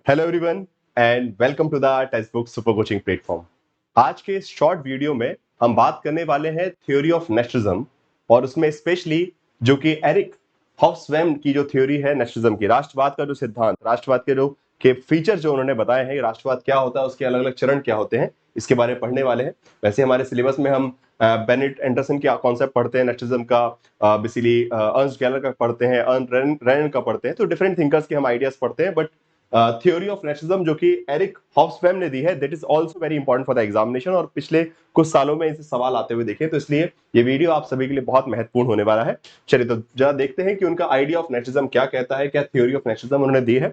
Hello everyone and welcome to the text book super coaching platform. आज के इस short video में हम बात करने वाले हैं थ्योरी ऑफ नेशनलिज्म और उसमें स्पेशली जो कि एरिक हॉब्सबैम की जो थ्योरी है नेशनलिज्म की, राष्ट्रवाद का जो सिद्धांत, राष्ट्रवाद के फीचर जो उन्होंने बताए हैं, राष्ट्रवाद क्या होता है, उसके अलग अलग चरण क्या होते हैं, इसके बारे में पढ़ने वाले हैं। वैसे हमारे सिलेबस में हम बेनेट एंडरसन के कॉन्सेप्ट पढ़ते हैं नेशनलिज्म का, बेसिकली अर्नस्ट गैलर का पढ़ते हैं, अर्न रेनन का पढ़ते हैं, तो डिफरेंट थिंकर्स के हम आइडियाज पढ़ते हैं। बट थ्योरी ऑफ नेशनलिज्म जो कि एरिक हॉब्सबैम ने दी है, that is also very important for the examination, और पिछले कुछ सालों में इसे सवाल आते हुए देखे, तो इसलिए ये वीडियो आप सभी के लिए बहुत महत्वपूर्ण होने वाला है। चलिए तो जरा देखते हैं कि उनका आइडिया ऑफ नेशनलिज्म क्या कहता है, क्या थ्योरी ऑफ नेशनलिज्म उन्होंने दी है।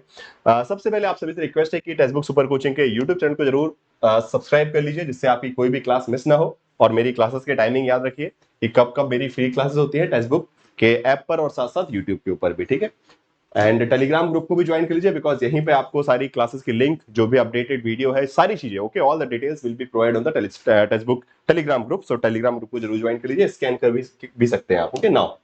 सबसे पहले आप सभी से रिक्वेस्ट है कि टेक्स्ट बुक सुपर कोचिंग के यूट्यूब चैनल को जरूर सब्सक्राइब कर लीजिए, जिससे आपकी कोई भी क्लास मिस ना हो। और मेरी क्लासेस के टाइमिंग याद रखिए कि कब कब मेरी फ्री क्लासेस होती है टेक्स्ट बुक के ऐप पर और साथ साथ यूट्यूब के ऊपर भी, ठीक है। एंड टेलीग्राम ग्रुप को भी ज्वाइन कर लीजिए, बिकॉज यहीं पे आपको सारी क्लासेस की लिंक, जो भी अपडेटेड वीडियो है, सारी चीजें, okay, all the details will be provide on the text book Telegram group. So Telegram group को जरूर ज्वाइन कर लीजिए, स्कैन कर भी सकते हैं आप, ओके नाउ।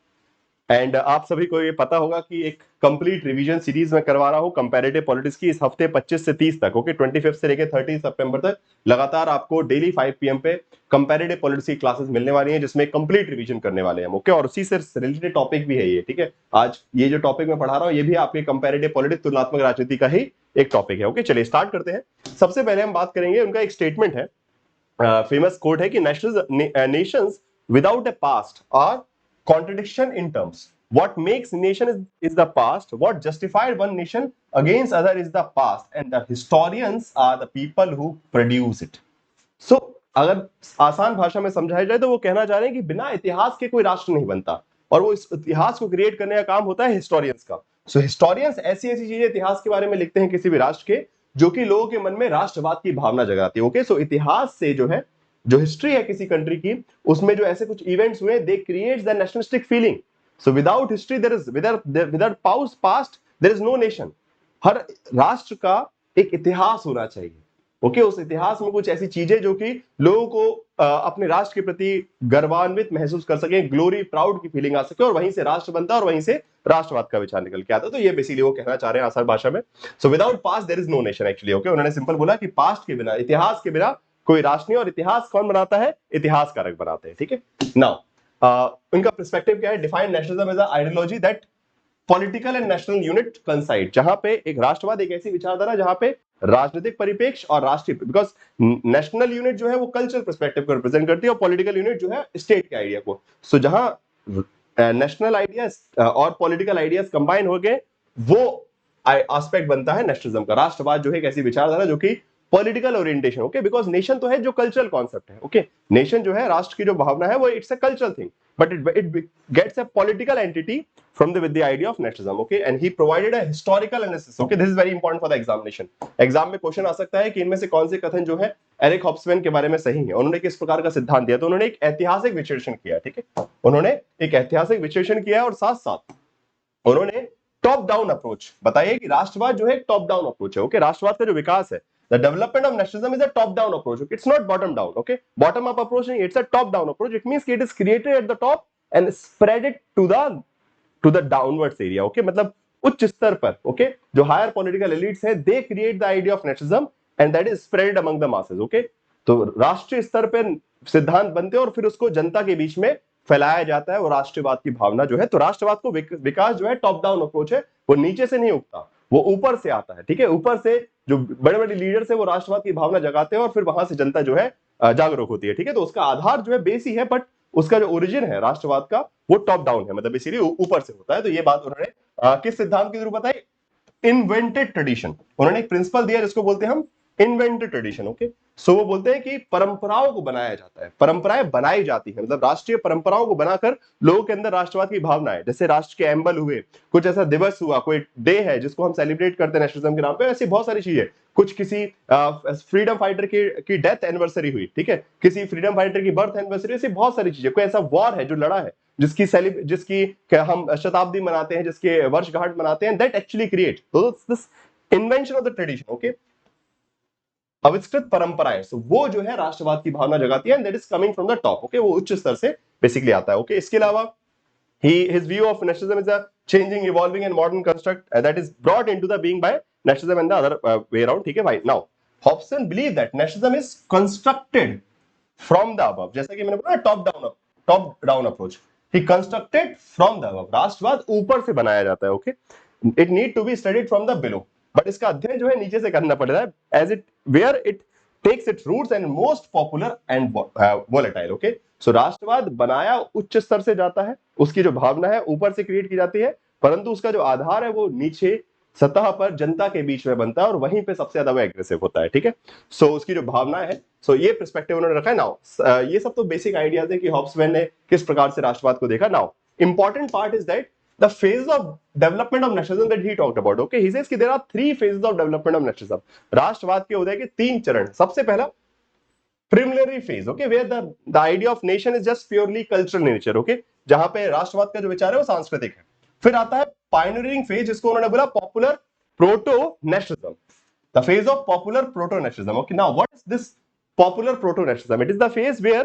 एंड आप सभी को ये पता होगा कि एक कंप्लीट रिवीजन सीरीज में करवा रहा हूं कंपैरेटिव पॉलिटिक्स की, इस हफ्ते 25 से 30 तक, ओके, 25 से लेकर 30 सितंबर तक लगातार आपको डेली 5 PM पे कंपैरेटिव पॉलिटिक्स की क्लासेस मिलने वाली हैं, जिसमें कंप्लीट रिवीजन करने वाले हैं, ओके। और उसी से रिलेटेड टॉपिक भी है ये, ठीक है। आज ये जो टॉपिक मैं पढ़ा रहा हूं, ये भी आपके कंपैरेटिव पॉलिटिक्स, तुलनात्मक राजनीति का ही एक टॉपिक है, ओके। चलिए स्टार्ट करते हैं। सबसे पहले हम बात करेंगे, उनका एक स्टेटमेंट है, फेमस कोट है कि nations without a past are contradiction in terms. What makes nation is the past. What justified one nation against other is the past, and the historians are the people who produce it. So, अगर आसान भाषा में समझाया जाए तो वो कहना चाह रहे हैं कि बिना इतिहास के कोई राष्ट्र नहीं बनता, और वो इस इतिहास को क्रिएट करने का काम होता है हिस्टोरियंस का। सो हिस्टोरियंस ऐसी ऐसी चीजें इतिहास के बारे में लिखते हैं किसी भी राष्ट्र के, जो कि लोगों के मन में राष्ट्रवाद की भावना जगाती है, ओके। सो इतिहास से जो है, जो हिस्ट्री है किसी कंट्री की, उसमें जो ऐसे कुछ इवेंट्स हुए, they creates the nationalistic feeling. So without history there is, without past there is no nation. हर राष्ट्र का एक इतिहास होना चाहिए, ओके। उस इतिहास में कुछ ऐसी चीजें जो कि लोगों को अपने राष्ट्र के प्रति गर्वान्वित महसूस कर सके, ग्लोरी, प्राउड की फीलिंग आ सके, और वहीं से राष्ट्र बनता है और वहीं से राष्ट्रवाद का विचार निकल के आता है। तो ये बेसिकली वो कहना चाह रहे हैं आसान भाषा में। So without past there is no nation actually, okay. उन्होंने सिंपल बोला कि पास्ट के बिना, इतिहास के बिना कोई राष्ट्र नहीं, और इतिहास कौन बनाता है? इतिहासकारक बनाते हैं, ठीक है। नाउ उनका पर्सपेक्टिव क्या है? Define nationalism as a ideology that political and national unit coincide, जहां पे एक राष्ट्रवाद एक ऐसी विचारधारा जहां पे राजनीतिक परिप्रेक्ष्य और राष्ट्रीय, बिकॉज नेशनल यूनिट जो है वो कल्चरल पर्सपेक्टिव को रिप्रेजेंट करती है, और पॉलिटिकल यूनिट जो है स्टेट के आइडिया को। सो जहां नेशनल आइडियाज और पॉलिटिकल आइडियाज कंबाइन हो गए, वो एस्पेक्ट बनता है नेशनलिज्म का। राष्ट्रवाद जो है एक ऐसी विचारधारा जो कि political orientation, okay, because nation तो है जो कल्चरल कॉन्सेप्ट है, ओके। नेशन जो है, राष्ट्र की जो भावना है, वो it's a cultural thing, but it gets a political entity from with the idea of nationalism, okay, and he provided a historical analysis, okay, this is very important for the examination. Exam में question आ सकता है कि इनमें से कौन से कथन जो है एरिक हॉब्सबैम के बारे में सही है, उन्होंने किस प्रकार का सिद्धांत दिया। तो उन्होंने एक ऐतिहासिक विश्लेषण किया, ठीक है, उन्होंने एक ऐतिहासिक विश्लेषण किया, और साथ साथ उन्होंने टॉप डाउन अप्रोच बताइए कि राष्ट्रवाद जो है एक टॉप डाउन अप्रोच है, ओके। राष्ट्रवाद का जो विकास है, the development of nationalism is a top down approach, okay? It's not bottom down, okay? Bottom up approach नहीं, it's a top down approach. It means it is created at the top and spread it to the downwards area, okay? मतलब उच्च स्तर पर, okay, जो higher political elites है, they create the idea of nationalism and that is spread among the masses, okay? तो राष्ट्रीय स्तर पर सिद्धांत बनते हैं और फिर उसको जनता के बीच में फैलाया जाता है, वो राष्ट्रवाद की भावना जो है। तो राष्ट्रवाद को विकास जो है टॉप डाउन अप्रोच है, वो नीचे से नहीं उगता, वो ऊपर से आता है, ठीक है। ऊपर से जो बड़े बड़े लीडर्स है वो राष्ट्रवाद की भावना जगाते हैं, और फिर वहां से जनता जो है जागरूक होती है, ठीक है। तो उसका आधार जो है बेस ही है, बट उसका जो ओरिजिन है राष्ट्रवाद का, वो टॉप डाउन है, मतलब इसीलिए ऊपर से होता है। तो ये बात उन्होंने किस सिद्धांत के थ्रू बताई? Invented tradition. उन्होंने एक प्रिंसिपल दिया जिसको बोलते हैं हम इन्वेंटेड ट्रेडिशन, ओके। सो वो बोलते हैं कि परंपराओं को बनाया जाता है, परंपराएं बनाई जाती है, मतलब राष्ट्रीय परंपराओं को बनाकर लोगों के अंदर राष्ट्रवाद की भावना है। जैसे राष्ट्र के एम्बल हुए, कुछ ऐसा दिवस हुआ, कोई डे है जिसको हम सेलिब्रेट करते हैं नेशनलिज्म के नाम पे, ऐसी बहुत सारी चीजें। कुछ किसी फ्रीडम फाइटर की डेथ एनिवर्सरी हुई, ठीक है, किसी फ्रीडम फाइटर की बर्थ एनिवर्सरी, ऐसी बहुत सारी चीजें। कोई ऐसा वॉर है जो लड़ा है, जिसकी हम शताब्दी मनाते हैं, जिसके वर्षगांठ मनाते हैं, that actually create this invention of the tradition, okay. अविष्कृत परंपराएं, वो जो है राष्ट्रवाद की भावना जगाती है, and that is coming from the top, okay, वो उच्च स्तर से बेसिकली आता है, ओके। इसके अलावा his view of nationalism is a changing, evolving and modern construct that is brought into the being by nationalism and the other way around, ठीक है भाई। Now Hobson believe that nationalism is constructed from the above, जैसा कि मैंने बोला top down approach, he constructed from the above, राष्ट्रवाद ऊपर से बनाया जाता है, okay, it need to be studied from the below, but इसका अध्ययन जो है नीचे से करना पड़ रहा है, as it were it takes its roots and most popular and volatile, okay. So राष्ट्रवाद बनाया उच्च स्तर से जाता है, उसकी जो भावना है ऊपर से क्रिएट की जाती है, परंतु उसका जो आधार है वो नीचे सतह पर जनता के बीच में बनता है और वहीं पे सबसे ज्यादा वो एग्रेसिव होता है, ठीक है। सो उसकी जो भावना है, सो ये पर्सपेक्टिव उन्होंने रखा है। नाउ ये सब तो बेसिक आइडियाज है कि हॉब्समैन ने किस प्रकार से राष्ट्रवाद को देखा। Now important part is that the phase of development of nationalism that he talked about, okay, he says कि there are three phases of development of nationalism, राष्ट्रवाद के उदय के तीन चरण। सबसे पहला preliminary phase, okay, where the idea of nation is just purely cultural nature, okay, जहां पे राष्ट्रवाद का जो विचार है वो सांस्कृतिक है। फिर आता है pioneering phase, जिसको उन्होंने बोला popular proto nationalism, the phase of popular proto nationalism, okay। Now what is this popular proto nationalism? It is the phase where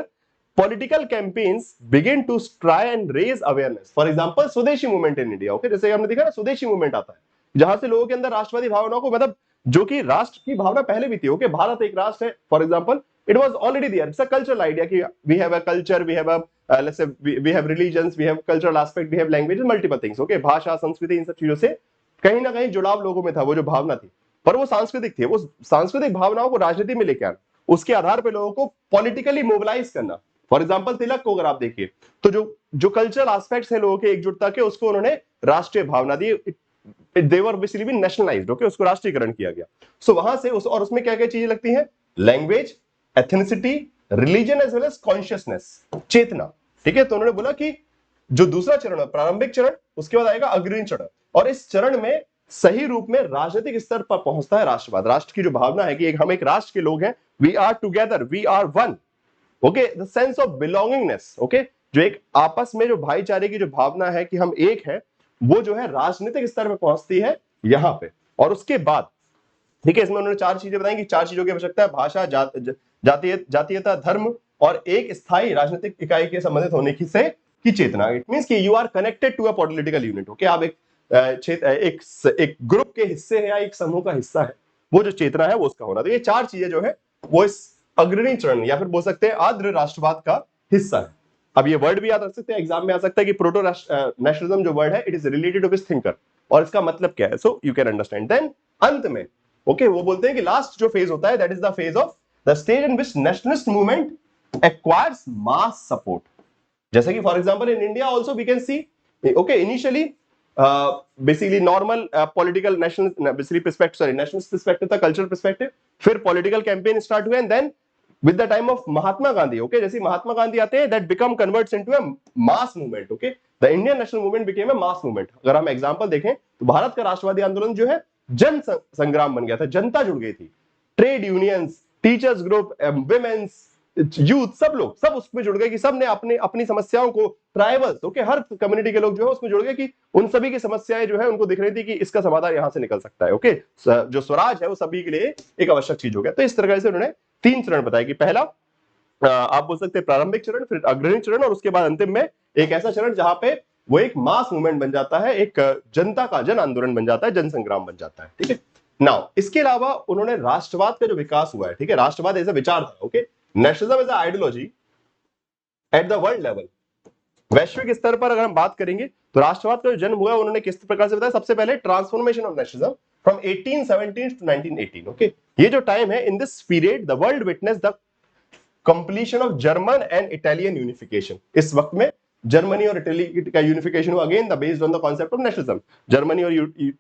political campaigns begin to try and raise awareness, for example स्वदेशी movement in India, okay, जैसे हमने देखा ना स्वदेशी movement आता है जहां से लोगों के अंदर राष्ट्रवादी भावनाओं को, मतलब जो कि राष्ट्र की भावना पहले भी थी, ओके, भारत एक राष्ट्र है, for example it was already there, it's a cultural idea कि we have a culture, we have a let's say we have religions, we have cultural aspect, we have languages, multiple things, okay, भाषा संस्कृति, इन सब चीजों से कहीं ना कहीं जुड़ाव लोगों में था, वो जो भावना थी, पर वो सांस्कृतिक थी, वो सांस्कृतिक भावनाओं को राजनीति में लेकर आना, उसके आधार पर लोगों को पॉलिटिकली मोबिलाइज करना। फॉर एग्जाम्पल तिलक को अगर आप देखिए तो जो कल्चरल एस्पेक्ट्स हैं लोगों के एकजुटता के, उसको उन्होंने राष्ट्रीय भावना दी, दे वर बेसिकली नेशनलाइज्ड, ओके, उसको राष्ट्रीयकरण किया गया। सो वहां से और उसमें क्या क्या चीजें लगती हैं, language, ethnicity, religion as well as consciousness, चेतना, ठीक है। तो उन्होंने बोला कि जो दूसरा चरण है प्रारंभिक चरण, उसके बाद आएगा अग्रणी चरण, और इस चरण में सही रूप में राजनीतिक स्तर पर पहुंचता है राष्ट्रवाद, राष्ट्र की जो भावना है कि हम एक राष्ट्र के लोग हैं, we are together, we are one, okay, the sense of belongingness, okay, जो एक आपस में जो भाईचारे की जो भावना है कि हम एक है, वो जो है राजनीतिक स्तर पर पहुंचती है यहां पे। और उसके बाद ठीक है, इसमें उन्होंने चार चीजें बताई कि चार चीजों की आवश्यकता है, भाषा, जातीयता, धर्म और एक स्थायी राजनीतिक इकाई के संबंधित होने की से की चेतना। इट मींस कि you are connected to a political unit, okay, आप एक क्षेत्र, एक ग्रुप के हिस्से हैं या एक समूह का हिस्सा है, वो जो चेतना है वो उसका होना। तो ये चार चीजें जो है वो इस अग्रणी चरण या फिर बोल सकते हैं आर्द्र राष्ट्रवाद का हिस्सा है। अब ये वर्ड भी याद रख सकते हैं, एग्जाम में आ सकता है कि प्रोटो नेशनलिज्म जो वर्ड है, it is related to this thinker, और इसका मतलब क्या है, so you can understand. Then अंत में ओके वो बोलते हैं कि लास्ट जो फेज होता है, that is the phase of the stage in which nationalist movement acquires mass support. जैसे कि for example in India also we can see, okay, initially basically normal political national basically perspective, sorry nationalist perspective था, cultural perspective, फिर political campaign start हुए, and then with the time of Mahatma Gandhi, okay, जैसे महात्मा गांधी आते हैं, that become converts into a mass movement, okay, the Indian national movement became a mass movement। अगर हम example देखें तो भारत का राष्ट्रवादी आंदोलन जो है जन संग्राम बन गया था, जनता जुड़ गई थी, trade unions, teachers group, women's, youth, सब लोग सब उसमें जुड़ गए कि सब ने अपने अपनी समस्याओं को, ट्राइबल्स, ओके, हर कम्युनिटी के लोग जो है उसमें जुड़ गए कि उन सभी की समस्याएं जो है उनको दिख रही थी कि इसका समाधान यहां से निकल सकता है, ओके, जो स्वराज है वो सभी के लिए एक आवश्यक चीज हो गया। तो इस तरह से उन्होंने तीन चरण बताए कि पहला आप बोल सकते हैं प्रारंभिक चरण, फिर अग्रणी चरण, और उसके बाद अंतिम में एक ऐसा चरण जहां पे वो एक मास मूवमेंट बन जाता है, एक जनता का जन आंदोलन बन जाता है, जन संग्राम बन जाता है, ठीक है। नाउ इसके अलावा उन्होंने राष्ट्रवाद का जो विकास हुआ है, ठीक है, राष्ट्रवाद एज अ विचार था, okay, nationalism as a ideology at the world level, वैश्विक स्तर पर अगर हम बात करेंगे तो राष्ट्रवाद का जो जन्म हुआ उन्होंने किस प्रकार से बताया, सबसे पहले transformation of nationalism from 1817 to 1918, okay, ये जो टाइम है, in this period the world witness the completion of German and Italian unification. इस वक्त में जर्मनी और इटली का यूनिफिकेशन हुआ, again the based on the concept of nationalism, Germany और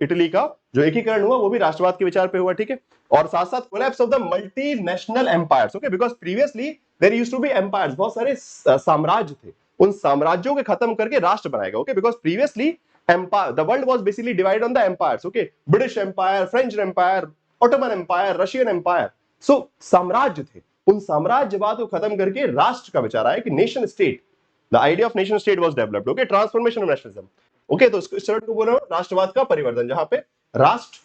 इटली का जो एकीकरण हुआ वो भी राष्ट्रवाद के विचार पे हुआ, ठीक है। और साथ साथ collapse of the multinational empires, okay, because previously there used to be empires, बहुत सारे साम्राज्य थे, उन साम्राज्यों के खत्म करके राष्ट्र बनाएगा, okay, because previously empire, the world was basically divided on the empires, okay, British empire, French empire, Ottoman empire, Russian empire, so साम्राज्य थे, उन साम्राज्यवाद को खत्म करके राष्ट्र का विचार आया कि nation state, the idea of nation state was developed, okay, transformation of nationalism, okay. तो इस चरण को बोला राष्ट्रवाद का परिवर्तन, जहां पे राष्ट्र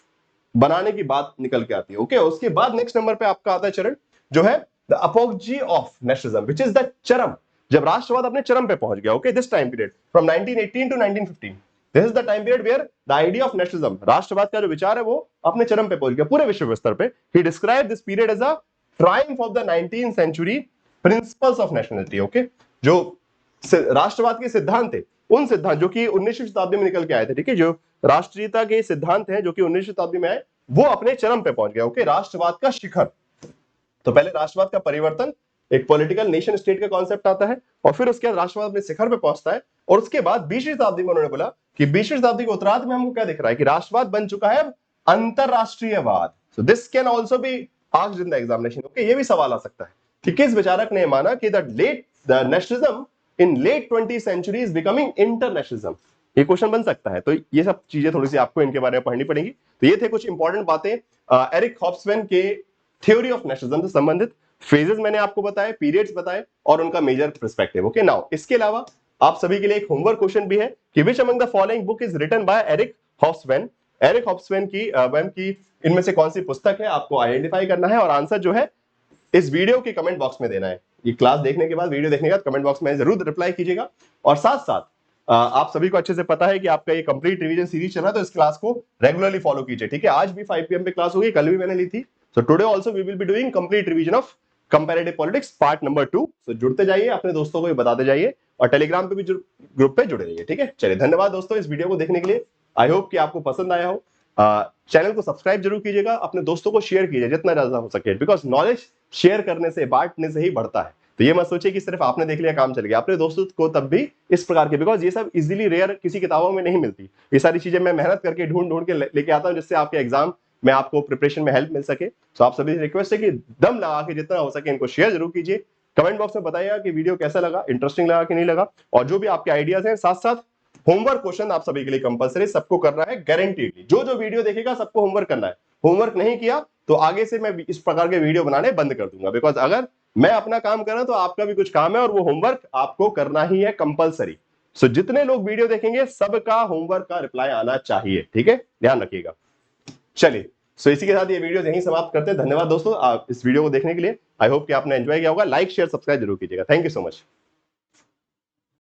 बनाने की बात निकल के आती है, ओके। उसके बाद नेक्स्ट नंबर पे आपका आता है चरण जो है the apogee of nationalism, which is the चरम, जब राष्ट्रवाद अपने चरम पे पहुंच गया, okay, this time period from 1918 to 1915, this is the time period where the idea of nationalism, राष्ट्रवाद का जो विचार है वो अपने चरम पे पहुंच गया पूरे विश्व स्तर पे। He describe this period as a triumph of the 19th century principles of nationality. Okay, जो राष्ट्रवाद के सिद्धांत थे, उन सिद्धांत जो कि 19वीं शताब्दी में निकल के आए थे, ठीक है, जो राष्ट्रीयता के सिद्धांत हैं जो कि 19वीं शताब्दी में आए, वो अपने चरम पे पहुंच गया। ओके, राष्ट्रवाद का शिखर। तो पहले राष्ट्रवाद का परिवर्तन, एक पॉलिटिकल नेशन स्टेट का कॉन्सेप्ट आता है, और फिर उसके बाद राष्ट्रवाद अपने शिखर पे पहुंचता है। और उसके बाद 20वीं शताब्दी में उन्होंने बोला कि 20वीं शताब्दी के उत्तरार्ध में हमको क्या दिख रहा है कि राष्ट्रवाद बन चुका है अंतरराष्ट्रीयवाद। So this can also be asked in the examination. Okay, ये भी सवाल आ सकता है कि किस विचारक ने माना कि the nationalism in late 20th century is becoming internationalism. ये क्वेश्चन बन सकता है। तो ये सब चीजें थोड़ी सी आपको इनके बारे में पढ़नी पड़ेगी। तो ये थे कुछ इंपॉर्टेंट बातें एरिक हॉब्सबैम के थ्योरी ऑफ नेशनलिज्म से संबंधित। फेजेस मैंने आपको बताए, पीरियड्स बताए और उनका मेजर पर्सपेक्टिव। ओके, नाउ इसके अलावा आप सभी के लिए एक होमवर्क क्वेश्चन भी है कि which among the following book is written by Eric Hobsbawm. Eric Hobsbawm की इनमें से कौन सी पुस्तक है, आपको आइडेंटिफाई करना है और आंसर जो है इस वीडियो के कमेंट बॉक्स में देना है। ये क्लास देखने के बाद, वीडियो देखने के बाद कमेंट बॉक्स में जरूर रिप्लाई कीजिएगा। और साथ साथ आप सभी को अच्छे से पता है कि आपका ये कंप्लीट रिवीजन सीरीज चल रहा है, तो इस क्लास को रेगुलरली फॉलो कीजिए, ठीक है। आज भी 5 PM पे क्लास होगी, कल भी मैंने ली थी। So today also we will be doing complete revision of comparative politics part number 2। So जुड़ते जाइए, अपने दोस्तों को भी बताते जाइए और टेलीग्राम पे भी ग्रुप पे जुड़े रहिए, ठीक है। चलिए, धन्यवाद दोस्तों इस वीडियो को देखने के लिए। आई होप कि आपको पसंद आया हो। चैनल को सब्सक्राइब जरूर कीजिएगा, अपने दोस्तों को शेयर कीजिए जितना ज्यादा हो सके, बिकॉज नॉलेज शेयर करने से, बांटने से ही बढ़ता है। तो ये मत सोचिए कि सिर्फ आपने देख लिया काम चल गया, अपने दोस्तों को तब भी इस प्रकार के, बिकॉज ये सब इजीली रेयर किसी किताबों में नहीं मिलती। ये सारी चीजें मैं मेहनत करके ढूंढ के लेके आता हूं, जिससे आपके एग्जाम में आपको प्रिपरेशन में हेल्प मिल सके। तो आप सभी से रिक्वेस्ट है कि दम लगा के जितना हो सके इनको शेयर जरूर कीजिए। कमेंट बॉक्स में बताइएगा कि वीडियो कैसा लगा, इंटरेस्टिंग लगा कि नहीं लगा, और जो भी आपके आइडियाज हैं। साथ साथ होमवर्क क्वेश्चन आप सभी के लिए कंपलसरी, सबको करना है गारंटीडली। जो वीडियो देखेगा सबको होमवर्क करना है। होमवर्क नहीं किया तो आगे से मैं इस प्रकार के वीडियो बनाने बंद कर दूंगा, बिकॉज अगर मैं अपना काम कर रहा हूं तो आपका भी कुछ काम है और वो होमवर्क आपको करना ही है कंपलसरी। सो जितने लोग वीडियो देखेंगे सबका होमवर्क का रिप्लाई आना चाहिए, ठीक है, ध्यान रखिएगा। चलिए, सो इसी के साथ ये वीडियो यहीं समाप्त करते हैं। धन्यवाद दोस्तों आप इस वीडियो को देखने के लिए। आई होप कि आपने एंजॉय किया होगा। लाइक शेयर सब्सक्राइब जरूर कीजिएगा। Thank you so much.